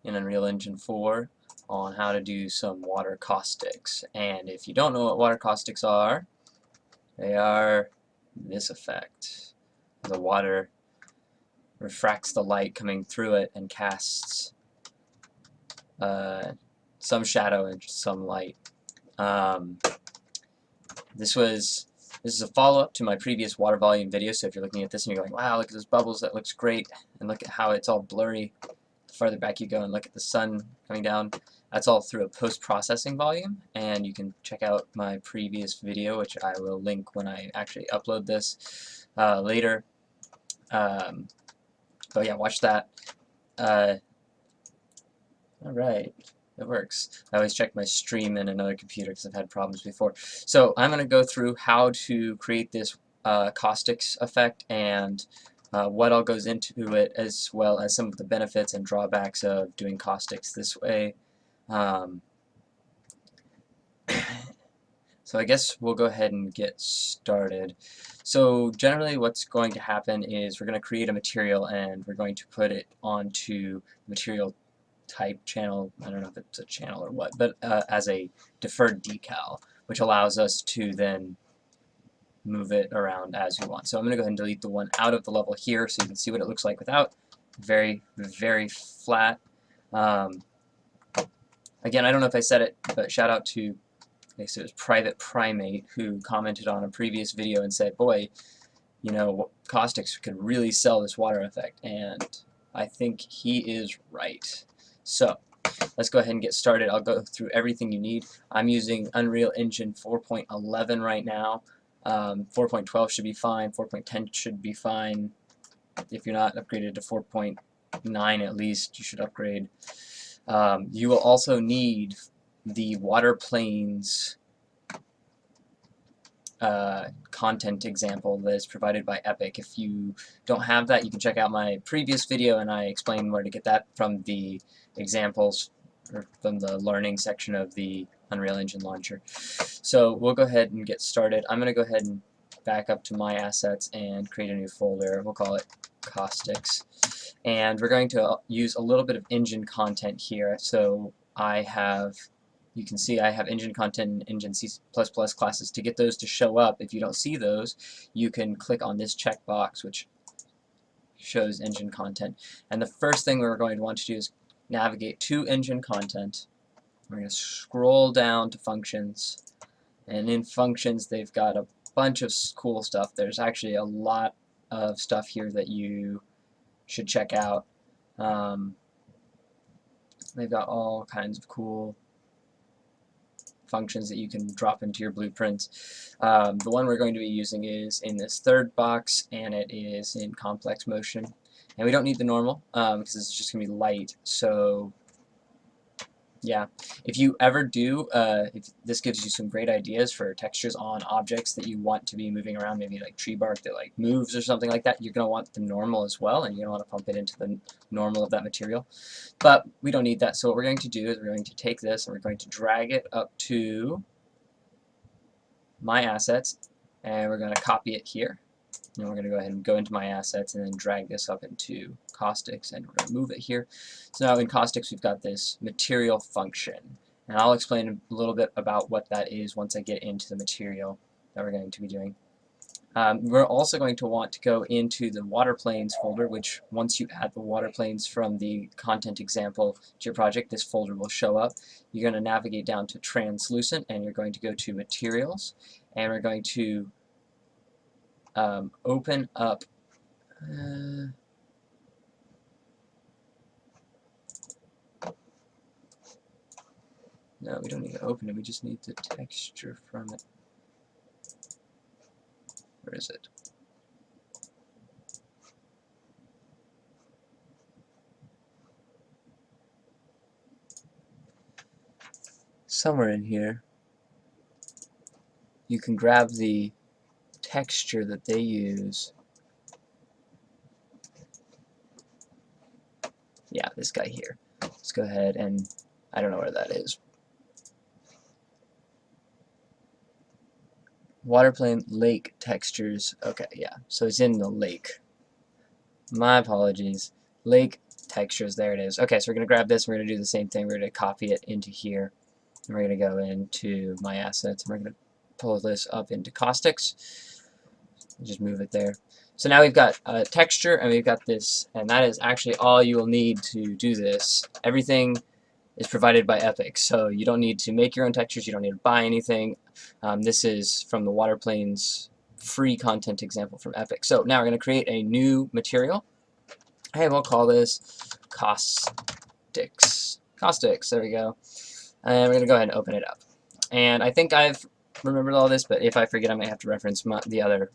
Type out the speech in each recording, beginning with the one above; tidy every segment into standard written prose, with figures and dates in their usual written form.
in Unreal Engine 4 on how to do some water caustics. And if you don't know what water caustics are, they are this effect. The water refracts the light coming through it and casts some shadow and some light. This is a follow-up to my previous water volume video, so if you're looking at this and you're going, wow, look at those bubbles, that looks great, and look at how it's all blurry, the farther back you go, and look at the sun coming down, that's all through a post-processing volume, and you can check out my previous video, which I will link when I actually upload this later. But yeah, watch that. Alright. It works. I always check my stream in another computer because I've had problems before. So I'm going to go through how to create this caustics effect and what all goes into it, as well as some of the benefits and drawbacks of doing caustics this way. So I guess we'll go ahead and get started. So generally what's going to happen is we're going to create a material and we're going to put it onto material type channel, I don't know if it's a channel or what, but as a deferred decal, which allows us to then move it around as we want. So I'm going to go ahead and delete the one out of the level here so you can see what it looks like without. Very, very flat. Again, I don't know if I said it, but shout out to, I guess it was PRIVATE PRIMATE, who commented on a previous video and said, boy, you know, caustics could really sell this water effect, and I think he is right. So let's go ahead and get started. I'll go through everything you need. I'm using Unreal Engine 4.11 right now. 4.12 should be fine. 4.10 should be fine. If you're not upgraded to 4.9 at least, you should upgrade. You will also need the water planes content example that is provided by Epic. If you don't have that, you can check out my previous video and I explain where to get that from the examples or from the learning section of the Unreal Engine launcher. So we'll go ahead and get started. I'm going to go ahead and back up to my assets and create a new folder. We'll call it Caustics. And we're going to use a little bit of engine content here. So you can see I have engine content and engine C++ classes. To get those to show up, if you don't see those, you can click on this checkbox which shows engine content. And the first thing we're going to want to do is navigate to engine content. We're going to scroll down to functions, and in functions they've got a bunch of cool stuff. There's actually a lot of stuff here that you should check out. They've got all kinds of cool functions that you can drop into your blueprints. The one we're going to be using is in this third box, and it is in complex motion. And we don't need the normal because it's just going to be light. So yeah, if you ever do, if this gives you some great ideas for textures on objects that you want to be moving around, maybe like tree bark that like moves or something like that, you're going to want the normal as well, and you're going to want to pump it into the normal of that material. But we don't need that, so what we're going to do is we're going to take this and we're going to drag it up to my assets, and we're going to copy it here. And we're going to go ahead and go into my assets and then drag this up into Caustics, and we're going to move it here. So now in Caustics we've got this material function, and I'll explain a little bit about what that is once I get into the material that we're going to be doing. We're also going to want to go into the water planes folder, which once you add the water planes from the content example to your project, this folder will show up. You're going to navigate down to translucent, and you're going to go to materials, and we're going to open up no, we don't need to open it, we just need the texture from it. Where is it? Somewhere in here. You can grab the texture that they use. Yeah, this guy here. Let's go ahead and, I don't know where that is. Waterplane lake textures. Okay, yeah. So it's in the lake. My apologies. Lake textures, there it is. Okay, so we're going to grab this, we're going to do the same thing, we're going to copy it into here, and we're going to go into My Assets, and we're going to pull this up into Caustics, just move it there. So now we've got a texture, and we've got this, and that is actually all you will need to do this. Everything is provided by Epic, so you don't need to make your own textures, you don't need to buy anything. This is from the Waterplanes free content example from Epic. So now we're going to create a new material. Hey, we'll call this Caustics. Caustics, there we go. And we're going to go ahead and open it up. And I think I've remembered all this, but if I forget, I might have to reference the other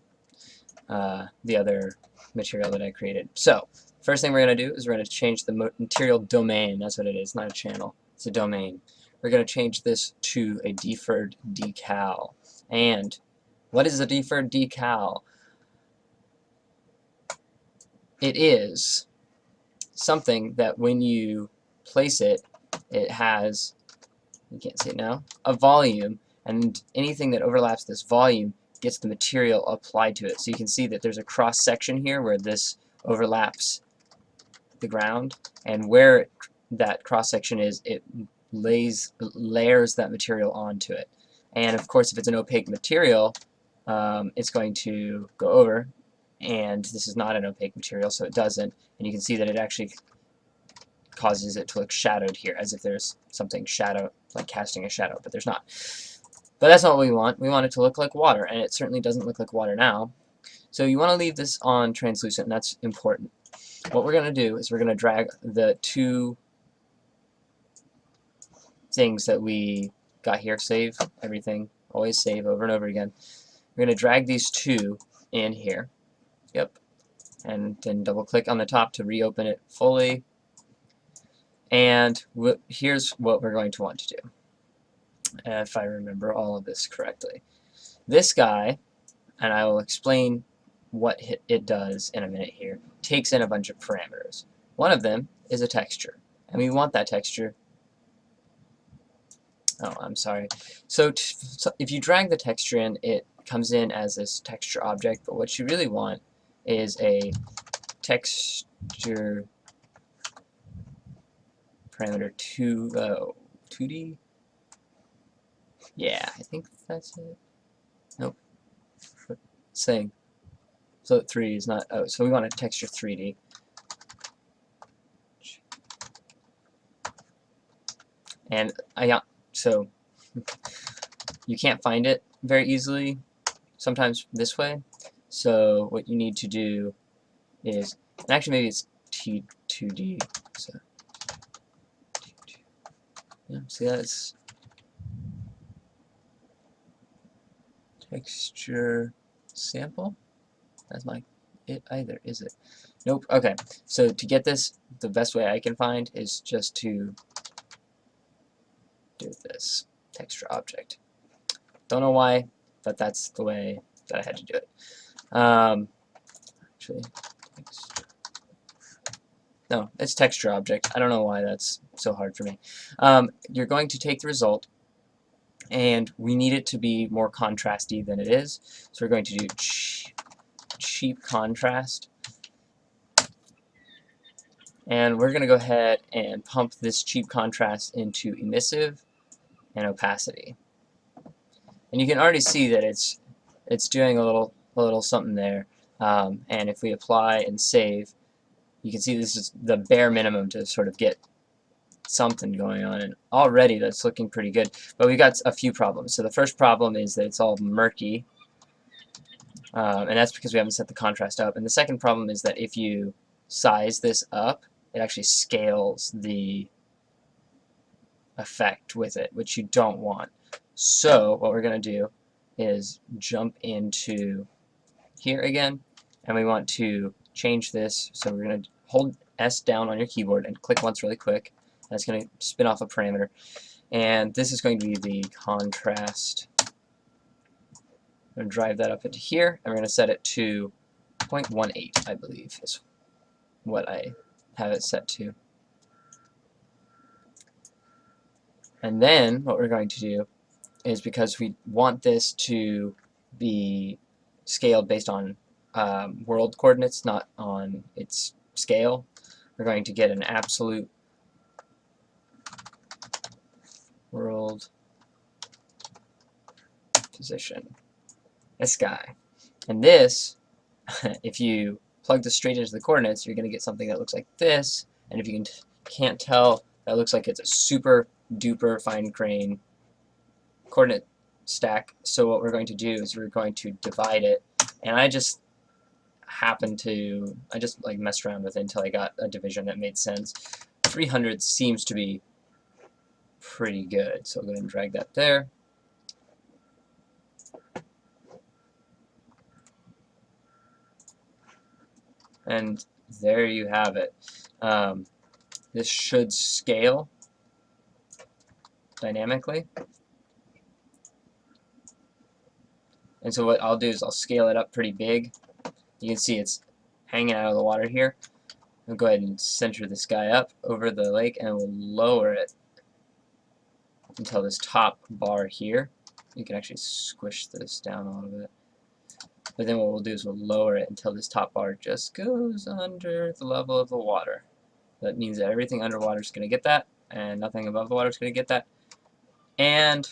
material that I created. So, first thing we're going to do is we're going to change the material domain. That's what it is, not a channel. It's a domain. We're going to change this to a deferred decal. And what is a deferred decal? It is something that when you place it, it has, you can't see it now, a volume, and anything that overlaps this volume gets the material applied to it. So you can see that there's a cross section here where this overlaps the ground, and where that cross section is, it layers that material onto it. And of course, if it's an opaque material, it's going to go over, and this is not an opaque material, so it doesn't, and you can see that it actually causes it to look shadowed here, as if there's something shadow, like casting a shadow, but there's not. But that's not what we want. We want it to look like water, and it certainly doesn't look like water now. So you want to leave this on translucent, and that's important. What we're going to do is we're going to drag the two things that we got here, save everything, always save over and over again. We're going to drag these two in here. Yep. And then double click on the top to reopen it fully. And here's what we're going to want to do, if I remember all of this correctly. This guy, and I will explain what it does in a minute here, takes in a bunch of parameters. One of them is a texture, and we want that texture. Oh, I'm sorry. So if you drag the texture in, it comes in as this texture object, but what you really want is a texture parameter 2D. Yeah, I think that's it. Nope. Saying float 3 is not. Oh, so we want a texture 3D. And so you can't find it very easily, sometimes this way. So what you need to do is, and actually maybe it's T2D. So yeah, see that it's texture sample. That's not it either, is it? Nope. Okay. So to get this, the best way I can find is just to do this texture object. Don't know why, but that's the way that I had to do it. Actually, no, it's texture object. I don't know why that's so hard for me. You're going to take the result, and we need it to be more contrasty than it is. So we're going to do cheap contrast. And we're going to go ahead and pump this cheap contrast into emissive and opacity. And you can already see that it's doing a little something there. And if we apply and save, you can see this is the bare minimum to sort of get something going on, and already that's looking pretty good. But we got a few problems. So the first problem is that it's all murky, and that's because we haven't set the contrast up. And the second problem is that if you size this up, it actually scales the effect with it, which you don't want. So what we're going to do is jump into here again, and we want to change this. So we're going to hold S down on your keyboard and click once really quick. That's going to spin off a parameter. And this is going to be the contrast. I'm going to drive that up into here, and we're going to set it to 0.18, I believe, is what I have it set to. And then what we're going to do is, because we want this to be scaled based on world coordinates, not on its scale, we're going to get an absolute world position. This guy. And this, if you plug this straight into the coordinates, you're going to get something that looks like this. And if you can't tell, that looks like it's a super duper fine grain coordinate stack. So what we're going to do is we're going to divide it. And I just like messed around with it until I got a division that made sense. 300 seems to be pretty good. So I'll go ahead and drag that there. And there you have it. This should scale dynamically. And so what I'll do is I'll scale it up pretty big. You can see it's hanging out of the water here. I'll go ahead and center this guy up over the lake, and we'll lower it until this top bar here. You can actually squish this down a little bit. But then what we'll do is we'll lower it until this top bar just goes under the level of the water. That means that everything underwater is going to get that, and nothing above the water is going to get that. And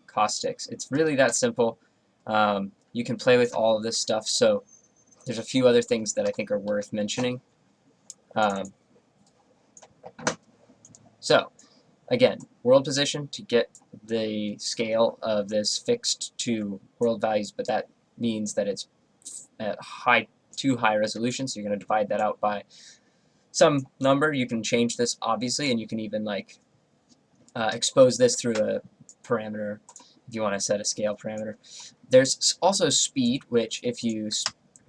caustics. It's really that simple. You can play with all of this stuff. So there's a few other things that I think are worth mentioning. So again, world position to get the scale of this fixed to world values, but that means that it's at too high resolution, so you're going to divide that out by some number. You can change this obviously, and you can even like expose this through a parameter if you want to set a scale parameter. There's also speed, which if you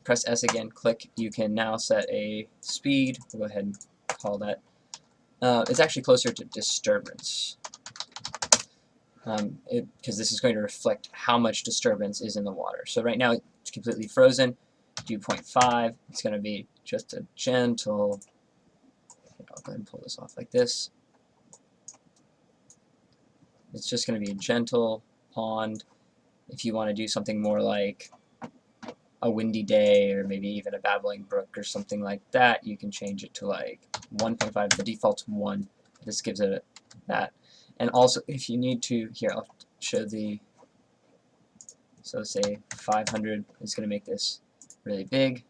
press S again, click, you can now set a speed. We'll go ahead and call that. It's actually closer to disturbance, because this is going to reflect how much disturbance is in the water. So right now it's completely frozen. Do 0.5. It's going to be just a gentle. I'll go ahead and pull this off like this. It's just going to be a gentle pond. If you want to do something more like a windy day or maybe even a babbling brook or something like that, you can change it to like 1.5. The default's 1. This gives it that. And also, if you need to, here I'll show the, so say 500 is going to make this really big.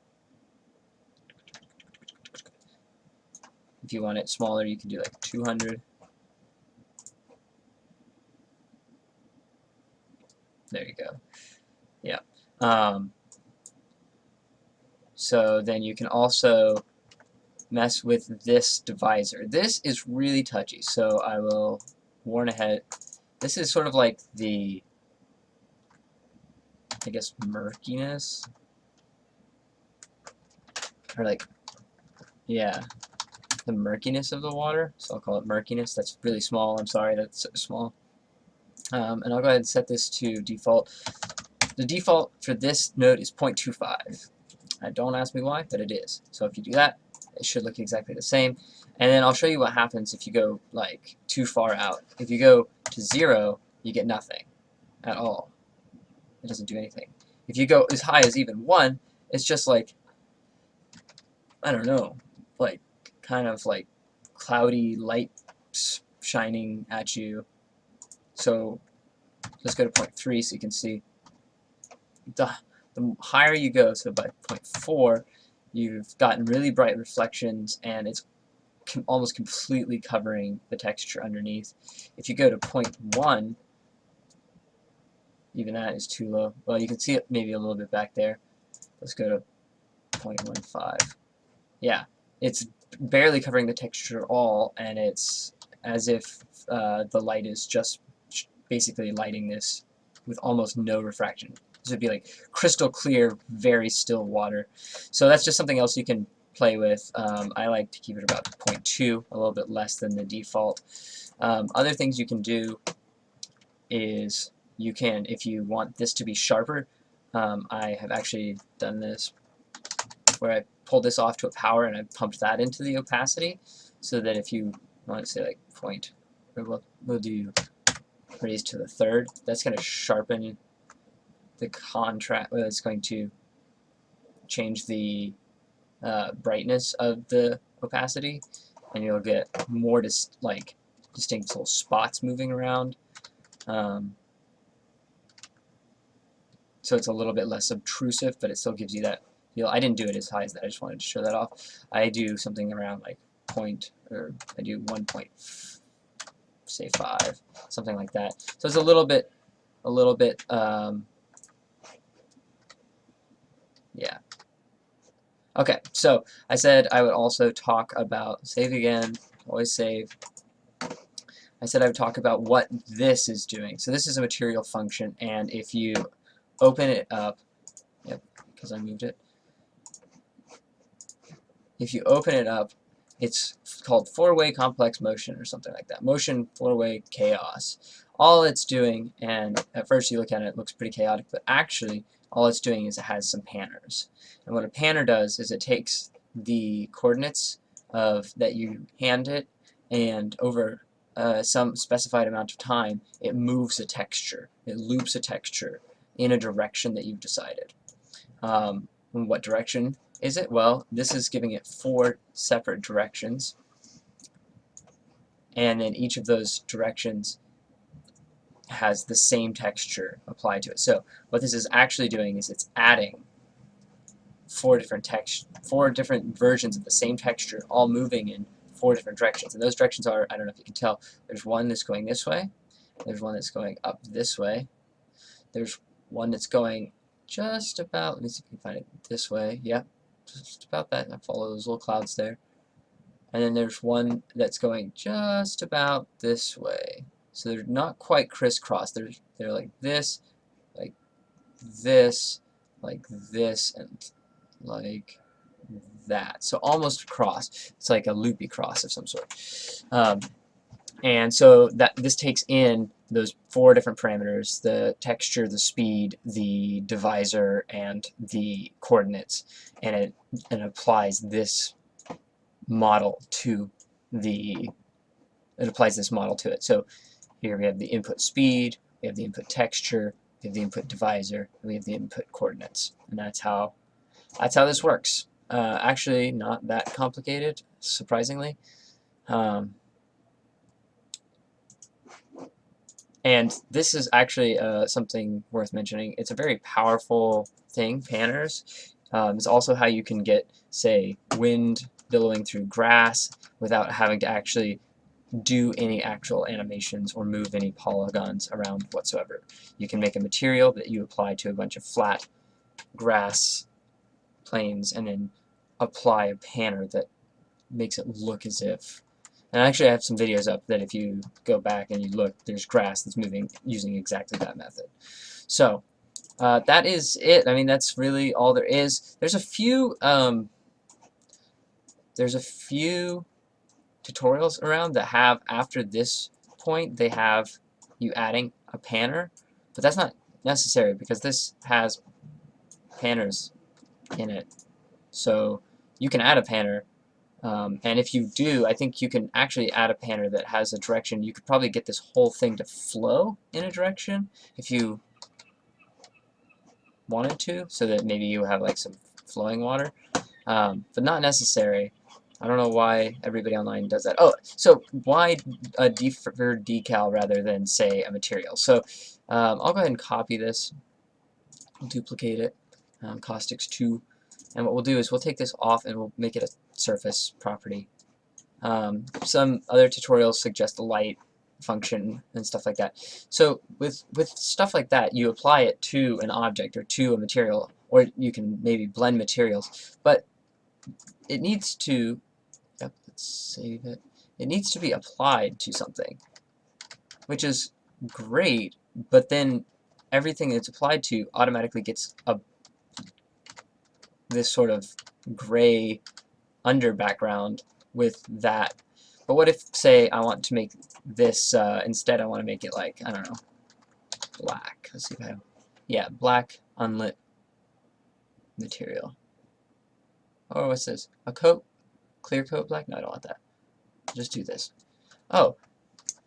If you want it smaller, you can do like 200. There you go. Yeah. So then you can also mess with this divisor. This is really touchy, so I will warn ahead. This is sort of like the, I guess, murkiness, or like, yeah, the murkiness of the water. So I'll call it murkiness. That's really small. I'm sorry, that's so small. And I'll go ahead and set this to default. The default for this node is 0.25. Don't ask me why, but it is. So if you do that, it should look exactly the same. And then I'll show you what happens if you go like too far out. If you go to 0, you get nothing at all. It doesn't do anything. If you go as high as even 1, it's just like, I don't know, like kind of like cloudy light shining at you. So let's go to 0.3 so you can see the higher you go. So by 0.4, you've gotten really bright reflections, and it's almost completely covering the texture underneath. If you go to 0.1, even that is too low. Well, you can see it maybe a little bit back there. Let's go to 0.15. Yeah, it's barely covering the texture at all, and it's as if the light is just basically lighting this with almost no refraction. This would be like crystal clear, very still water. So that's just something else you can play with. I like to keep it about 0.2, a little bit less than the default. Other things you can do is you can, if you want this to be sharper, I have actually done this where I pulled this off to a power and I pumped that into the opacity, so that if you want to say like we'll do raise to the third, that's going to sharpen the contrast. Well, it's going to change the brightness of the opacity, and you'll get more distinct little spots moving around. So it's a little bit less obtrusive, but it still gives you that feel. I didn't do it as high as that. I just wanted to show that off. I do something around like I do 1.5, say 5, something like that. So it's a little bit, yeah. Okay, so I said I would also talk about, save again, always save. I said I would talk about what this is doing. So this is a material function, and if you open it up, yep, because I moved it. If you open it up, it's called four-way complex motion or something like that. Motion, four-way, chaos. All it's doing, and at first you look at it, it looks pretty chaotic, but actually all it's doing is it has some panners. And what a panner does is it takes the coordinates that you hand it, and over some specified amount of time, it moves a texture. It loops a texture in a direction that you've decided. What direction is it? Well, this is giving it 4 separate directions, and then each of those directions has the same texture applied to it. So what this is actually doing is it's adding 4 different versions of the same texture, all moving in 4 different directions. And those directions are, I don't know if you can tell, there's one that's going this way, there's one that's going up this way, there's one that's going just about, let me see if you can find it, this way, yep, just about that. I follow those little clouds there. And then there's one that's going just about this way. So they're not quite crisscross. They're like this, like this, like this, and like that. So almost cross. It's like a loopy cross of some sort. And so this takes in those 4 different parameters: the texture, the speed, the divisor, and the coordinates, and it applies this model to it. So here we have the input speed, we have the input texture, we have the input divisor, and we have the input coordinates, and that's how this works. Actually, not that complicated, surprisingly. And this is actually something worth mentioning. It's a very powerful thing, panners. It's also how you can get, say, wind billowing through grass without having to actually do any actual animations or move any polygons around whatsoever. You can make a material that you apply to a bunch of flat grass planes and then apply a panner that makes it look as if. And actually I have some videos up that if you go back and you look, there's grass that's moving using exactly that method. So that is it. I mean, that's really all there is. There's a few tutorials around that have, after this point, they have you adding a panner, but that's not necessary because this has panners in it. So you can add a panner, and if you do, I think you can actually add a panner that has a direction. You could probably get this whole thing to flow in a direction if you wanted to, so that maybe you have like some flowing water, but not necessary. I don't know why everybody online does that. Oh, so why a deferred decal rather than, say, a material? So I'll go ahead and copy this, duplicate it, Caustics 2, and what we'll do is we'll take this off and we'll make it a surface property. Some other tutorials suggest a light function and stuff like that. So with stuff like that, you apply it to an object or to a material, or you can maybe blend materials, but it needs to, yep, let's save it. It needs to be applied to something, which is great, but then everything it's applied to automatically gets this sort of gray under background with that. But what if, say, I want to make this, instead I want to make it like, I don't know, black. Let's see if I have, yeah, black unlit material. Or what's this? A coat? Clear coat black? No, I don't want that. Just do this. Oh,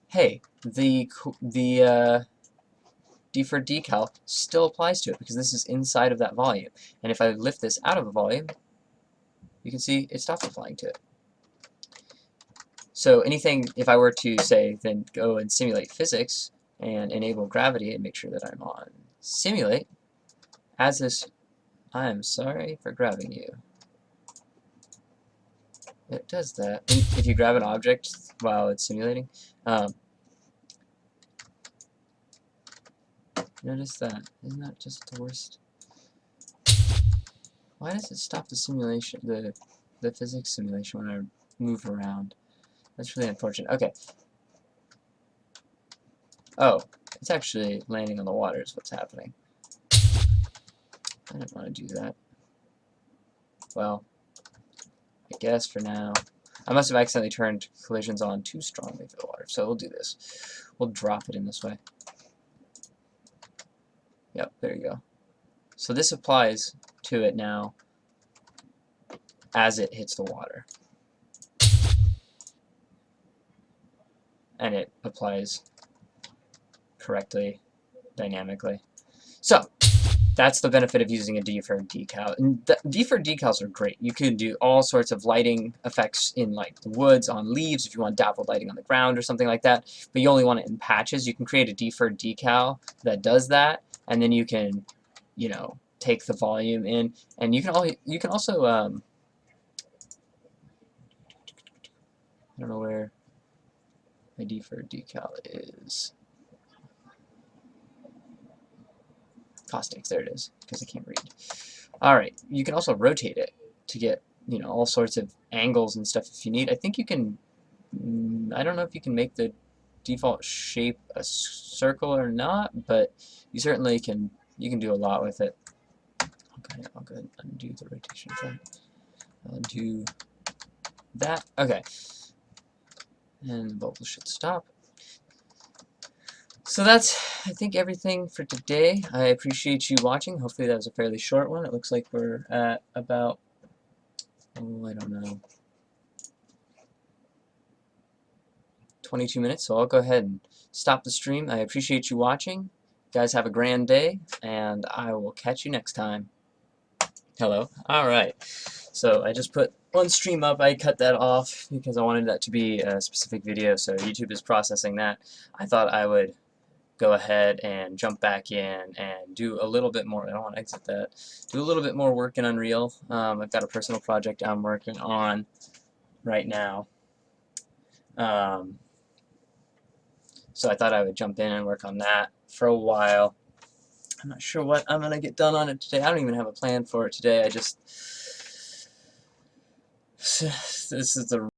hey, the deferred decal still applies to it because this is inside of that volume. And if I lift this out of the volume, you can see it stops applying to it. So anything, if I were to say, then go and simulate physics and enable gravity and make sure that I'm on simulate, as this, I am sorry for grabbing you. It does that. If you grab an object while it's simulating, notice that. Isn't that just the worst? Why does it stop the simulation, the physics simulation when I move around? That's really unfortunate. Okay. Oh, it's actually landing on the water is what's happening. I don't want to do that. Well, I guess for now. I must have accidentally turned collisions on too strongly for the water, so we'll do this. We'll drop it in this way. Yep, there you go. So this applies to it now as it hits the water. And it applies correctly, dynamically. So, that's the benefit of using a deferred decal. And deferred decals are great. You can do all sorts of lighting effects in like the woods, on leaves, if you want dappled lighting on the ground or something like that, but you only want it in patches. You can create a deferred decal that does that, and then you can, you know, take the volume in, and you can also I don't know where my deferred decal is. Caustics, there it is, because I can't read. Alright, you can also rotate it to get, you know, all sorts of angles and stuff if you need. I think you can, I don't know if you can make the default shape a circle or not, but you certainly can, you can do a lot with it. Okay, I'll go ahead and undo the rotation thing. I'll do that. Okay. And the bubble should stop. So that's, I think, everything for today. I appreciate you watching. Hopefully that was a fairly short one. It looks like we're at about, oh, I don't know, 22 minutes. So I'll go ahead and stop the stream. I appreciate you watching. You guys have a grand day, and I will catch you next time. Hello. Alright. So I just put one stream up. I cut that off because I wanted that to be a specific video, so YouTube is processing that. I thought I would go ahead and jump back in and do a little bit more. I don't want to exit that. Do a little bit more work in Unreal. I've got a personal project I'm working on right now. So I thought I would jump in and work on that for a while. I'm not sure what I'm going to get done on it today. I don't even have a plan for it today. I just... This is the